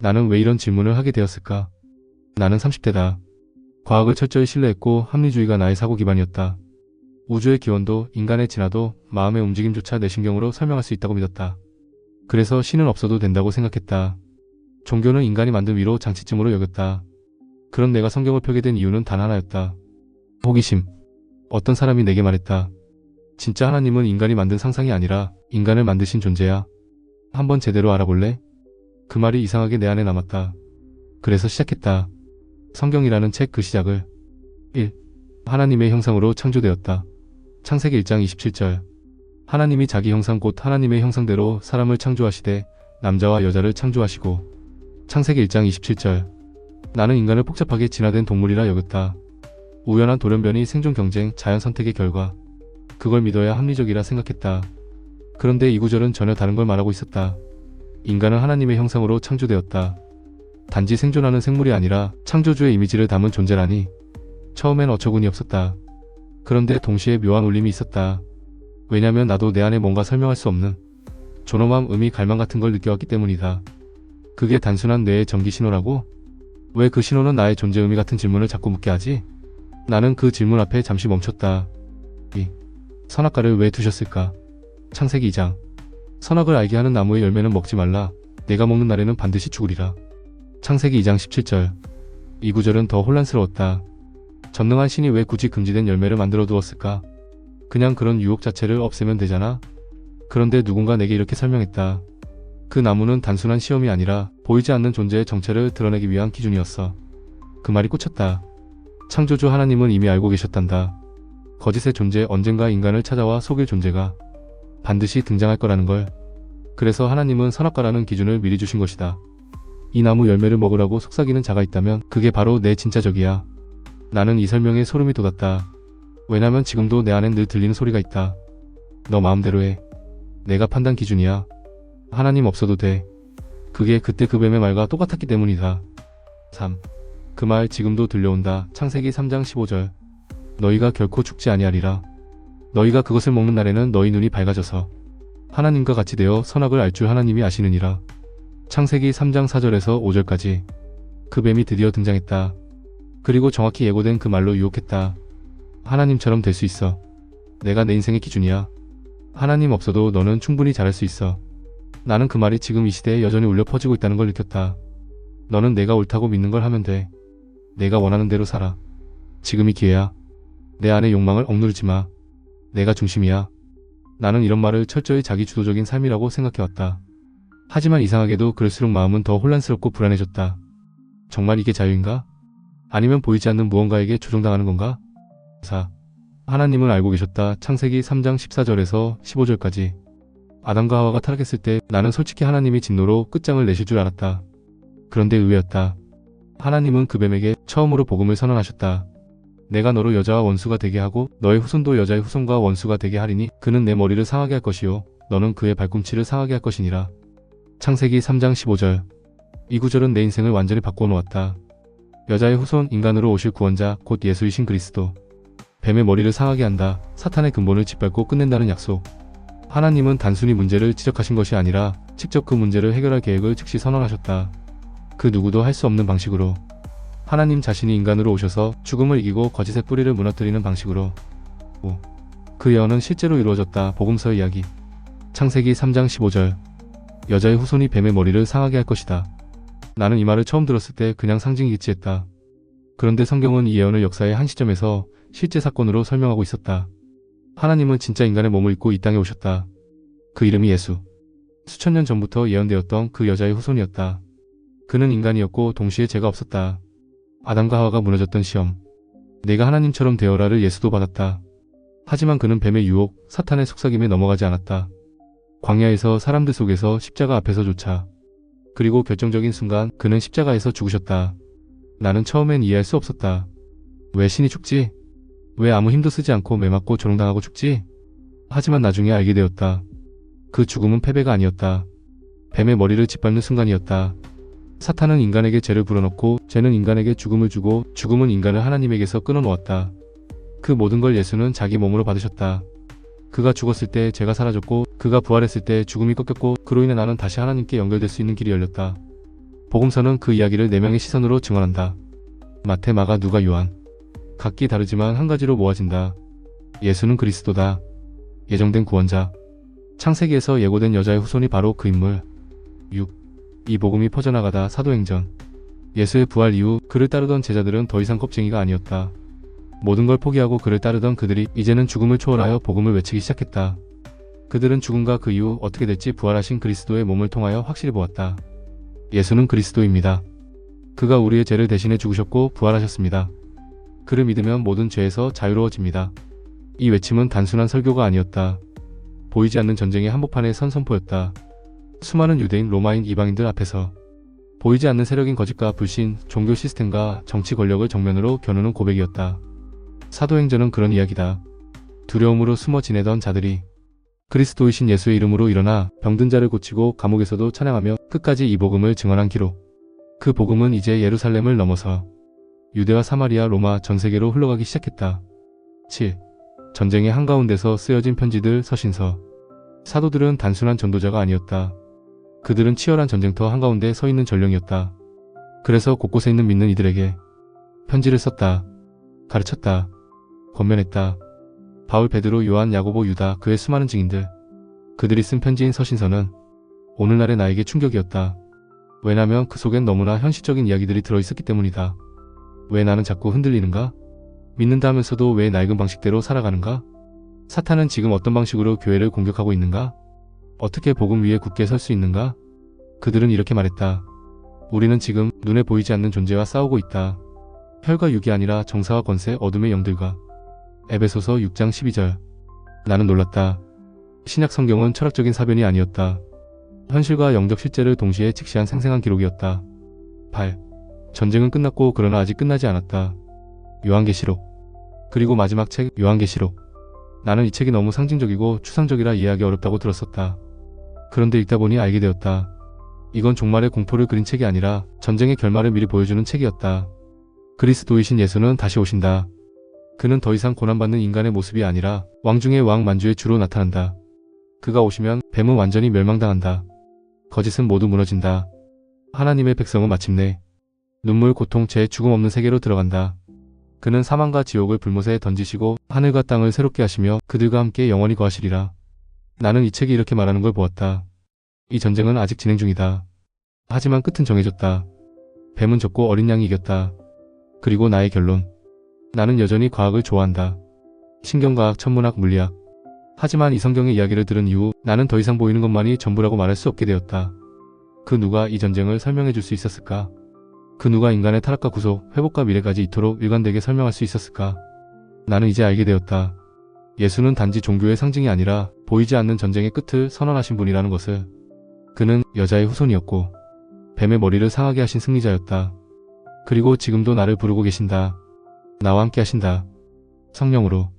나는 왜 이런 질문을 하게 되었을까? 나는 30대다. 과학을 철저히 신뢰했고 합리주의가 나의 사고 기반이었다. 우주의 기원도 인간의 진화도 마음의 움직임조차 내 신경으로 설명할 수 있다고 믿었다. 그래서 신은 없어도 된다고 생각했다. 종교는 인간이 만든 위로 장치쯤으로 여겼다. 그런 내가 성경을 펴게 된 이유는 단 하나였다. 호기심. 어떤 사람이 내게 말했다. 진짜 하나님은 인간이 만든 상상이 아니라 인간을 만드신 존재야. 한번 제대로 알아볼래? 그 말이 이상하게 내 안에 남았다. 그래서 시작했다. 성경이라는 책 그 시작을. 1. 하나님의 형상으로 창조되었다. 창세기 1장 27절. 하나님이 자기 형상 곧 하나님의 형상대로 사람을 창조하시되 남자와 여자를 창조하시고. 창세기 1장 27절. 나는 인간을 복잡하게 진화된 동물이라 여겼다. 우연한 돌연변이 생존 경쟁 자연 선택의 결과. 그걸 믿어야 합리적이라 생각했다. 그런데 이 구절은 전혀 다른 걸 말하고 있었다. 인간은 하나님의 형상으로 창조되었다. 단지 생존하는 생물이 아니라 창조주의 이미지를 담은 존재라니. 처음엔 어처구니 없었다. 그런데 동시에 묘한 울림이 있었다. 왜냐면 나도 내 안에 뭔가 설명할 수 없는 존엄함, 의미, 갈망 같은 걸 느껴왔기 때문이다. 그게 단순한 뇌의 전기 신호라고? 왜 그 신호는 나의 존재 의미 같은 질문을 자꾸 묻게 하지? 나는 그 질문 앞에 잠시 멈췄다. 이 선악과를 왜 두셨을까? 창세기 2장. 선악을 알게 하는 나무의 열매는 먹지 말라. 내가 먹는 날에는 반드시 죽으리라. 창세기 2장 17절. 이 구절은 더 혼란스러웠다. 전능한 신이 왜 굳이 금지된 열매를 만들어 두었을까? 그냥 그런 유혹 자체를 없애면 되잖아? 그런데 누군가 내게 이렇게 설명했다. 그 나무는 단순한 시험이 아니라 보이지 않는 존재의 정체를 드러내기 위한 기준이었어. 그 말이 꽂혔다. 창조주 하나님은 이미 알고 계셨단다. 거짓의 존재, 언젠가 인간을 찾아와 속일 존재가 반드시 등장할 거라는 걸. 그래서 하나님은 선악과라는 기준을 미리 주신 것이다. 이 나무 열매를 먹으라고 속삭이는 자가 있다면 그게 바로 내 진짜 적이야. 나는 이 설명에 소름이 돋았다. 왜냐면 지금도 내 안엔 늘 들리는 소리가 있다. 너 마음대로 해. 내가 판단 기준이야. 하나님 없어도 돼. 그게 그때 그 뱀의 말과 똑같았기 때문이다. 3. 그 말 지금도 들려온다. 창세기 3장 15절. 너희가 결코 죽지 아니하리라. 너희가 그것을 먹는 날에는 너희 눈이 밝아져서 하나님과 같이 되어 선악을 알 줄 하나님이 아시느니라. 창세기 3장 4절에서 5절까지. 그 뱀이 드디어 등장했다. 그리고 정확히 예고된 그 말로 유혹했다. 하나님처럼 될 수 있어. 내가 내 인생의 기준이야. 하나님 없어도 너는 충분히 잘할 수 있어. 나는 그 말이 지금 이 시대에 여전히 울려 퍼지고 있다는 걸 느꼈다. 너는 내가 옳다고 믿는 걸 하면 돼. 내가 원하는 대로 살아. 지금이 기회야. 내 안의 욕망을 억누르지 마. 내가 중심이야. 나는 이런 말을 철저히 자기 주도적인 삶이라고 생각해왔다. 하지만 이상하게도 그럴수록 마음은 더 혼란스럽고 불안해졌다. 정말 이게 자유인가? 아니면 보이지 않는 무언가에게 조종당하는 건가? 4. 하나님은 알고 계셨다. 창세기 3장 14절에서 15절까지. 아담과 하와가 타락했을 때 나는 솔직히 하나님이 진노로 끝장을 내실 줄 알았다. 그런데 의외였다. 하나님은 그 뱀에게 처음으로 복음을 선언하셨다. 내가 너로 여자와 원수가 되게 하고 너의 후손도 여자의 후손과 원수가 되게 하리니 그는 내 머리를 상하게 할 것이요 너는 그의 발꿈치를 상하게 할 것이니라. 창세기 3장 15절. 이 구절은 내 인생을 완전히 바꿔 놓았다. 여자의 후손, 인간으로 오실 구원자, 곧 예수이신 그리스도. 뱀의 머리를 상하게 한다. 사탄의 근본을 짓밟고 끝낸다는 약속. 하나님은 단순히 문제를 지적하신 것이 아니라 직접 그 문제를 해결할 계획을 즉시 선언하셨다. 그 누구도 할 수 없는 방식으로. 하나님 자신이 인간으로 오셔서 죽음을 이기고 거짓의 뿌리를 무너뜨리는 방식으로. 5. 그 예언은 실제로 이루어졌다. 복음서의 이야기. 창세기 3장 15절. 여자의 후손이 뱀의 머리를 상하게 할 것이다. 나는 이 말을 처음 들었을 때 그냥 상징이겠지 했다. 그런데 성경은 이 예언을 역사의 한 시점에서 실제 사건으로 설명하고 있었다. 하나님은 진짜 인간의 몸을 입고 이 땅에 오셨다. 그 이름이 예수. 수천 년 전부터 예언되었던 그 여자의 후손이었다. 그는 인간이었고 동시에 죄가 없었다. 아담과 하와가 무너졌던 시험. 내가 하나님처럼 되어라를 예수도 받았다. 하지만 그는 뱀의 유혹, 사탄의 속삭임에 넘어가지 않았다. 광야에서 사람들 속에서 십자가 앞에서조차. 그리고 결정적인 순간 그는 십자가에서 죽으셨다. 나는 처음엔 이해할 수 없었다. 왜 신이 죽지? 왜 아무 힘도 쓰지 않고 매맞고 조롱당하고 죽지? 하지만 나중에 알게 되었다. 그 죽음은 패배가 아니었다. 뱀의 머리를 짓밟는 순간이었다. 사탄은 인간에게 죄를 불어넣고 죄는 인간에게 죽음을 주고 죽음은 인간을 하나님에게서 끊어놓았다. 그 모든 걸 예수는 자기 몸으로 받으셨다. 그가 죽었을 때 죄가 사라졌고 그가 부활했을 때 죽음이 꺾였고 그로 인해 나는 다시 하나님께 연결될 수 있는 길이 열렸다. 복음서는 그 이야기를 4명의 시선으로 증언한다. 마태, 마가, 누가, 요한. 각기 다르지만 한 가지로 모아진다. 예수는 그리스도다. 예정된 구원자. 창세기에서 예고된 여자의 후손이 바로 그 인물. 6. 이 복음이 퍼져나가다. 사도행전. 예수의 부활 이후 그를 따르던 제자들은 더 이상 겁쟁이가 아니었다. 모든 걸 포기하고 그를 따르던 그들이 이제는 죽음을 초월하여 복음을 외치기 시작했다. 그들은 죽음과 그 이후 어떻게 될지 부활하신 그리스도의 몸을 통하여 확실히 보았다. 예수는 그리스도입니다. 그가 우리의 죄를 대신해 죽으셨고 부활하셨습니다. 그를 믿으면 모든 죄에서 자유로워집니다. 이 외침은 단순한 설교가 아니었다. 보이지 않는 전쟁의 한복판에 선 선포였다. 수많은 유대인, 로마인, 이방인들 앞에서 보이지 않는 세력인 거짓과 불신, 종교 시스템과 정치 권력을 정면으로 겨누는 고백이었다. 사도행전은 그런 이야기다. 두려움으로 숨어 지내던 자들이 그리스도이신 예수의 이름으로 일어나 병든 자를 고치고 감옥에서도 찬양하며 끝까지 이 복음을 증언한 기록. 그 복음은 이제 예루살렘을 넘어서 유대와 사마리아, 로마, 전 세계로 흘러가기 시작했다. 7. 전쟁의 한가운데서 쓰여진 편지들, 서신서. 사도들은 단순한 전도자가 아니었다. 그들은 치열한 전쟁터 한가운데 서 있는 전령이었다. 그래서 곳곳에 있는 믿는 이들에게 편지를 썼다. 가르쳤다. 권면했다. 바울, 베드로, 요한, 야고보, 유다, 그의 수많은 증인들. 그들이 쓴 편지인 서신서는 오늘날의 나에게 충격이었다. 왜냐면 그 속엔 너무나 현실적인 이야기들이 들어있었기 때문이다. 왜 나는 자꾸 흔들리는가? 믿는다 하면서도 왜 낡은 방식대로 살아가는가? 사탄은 지금 어떤 방식으로 교회를 공격하고 있는가? 어떻게 복음 위에 굳게 설 수 있는가? 그들은 이렇게 말했다. 우리는 지금 눈에 보이지 않는 존재와 싸우고 있다. 혈과 육이 아니라 정사와 권세, 어둠의 영들과. 에베소서 6장 12절. 나는 놀랐다. 신약 성경은 철학적인 사변이 아니었다. 현실과 영적 실제를 동시에 직시한 생생한 기록이었다. 8. 전쟁은 끝났고 그러나 아직 끝나지 않았다. 요한계시록. 그리고 마지막 책 요한계시록. 나는 이 책이 너무 상징적이고 추상적이라 이해하기 어렵다고 들었었다. 그런데 읽다 보니 알게 되었다. 이건 종말의 공포를 그린 책이 아니라 전쟁의 결말을 미리 보여주는 책이었다. 그리스도이신 예수는 다시 오신다. 그는 더 이상 고난받는 인간의 모습이 아니라 왕 중의 왕, 만주의 주로 나타난다. 그가 오시면 뱀은 완전히 멸망당한다. 거짓은 모두 무너진다. 하나님의 백성은 마침내 눈물, 고통, 죄, 죽음 없는 세계로 들어간다. 그는 사망과 지옥을 불못에 던지시고 하늘과 땅을 새롭게 하시며 그들과 함께 영원히 거하시리라. 나는 이 책이 이렇게 말하는 걸 보았다. 이 전쟁은 아직 진행 중이다. 하지만 끝은 정해졌다. 뱀은 졌고 어린 양이 이겼다. 그리고 나의 결론. 나는 여전히 과학을 좋아한다. 신경과학, 천문학, 물리학. 하지만 이 성경의 이야기를 들은 이후 나는 더 이상 보이는 것만이 전부라고 말할 수 없게 되었다. 그 누가 이 전쟁을 설명해 줄 수 있었을까? 그 누가 인간의 타락과 구속, 회복과 미래까지 이토록 일관되게 설명할 수 있었을까? 나는 이제 알게 되었다. 예수는 단지 종교의 상징이 아니라 보이지 않는 전쟁의 끝을 선언하신 분이라는 것을. 그는 여자의 후손이었고 뱀의 머리를 상하게 하신 승리자였다. 그리고 지금도 나를 부르고 계신다. 나와 함께 하신다. 성령으로.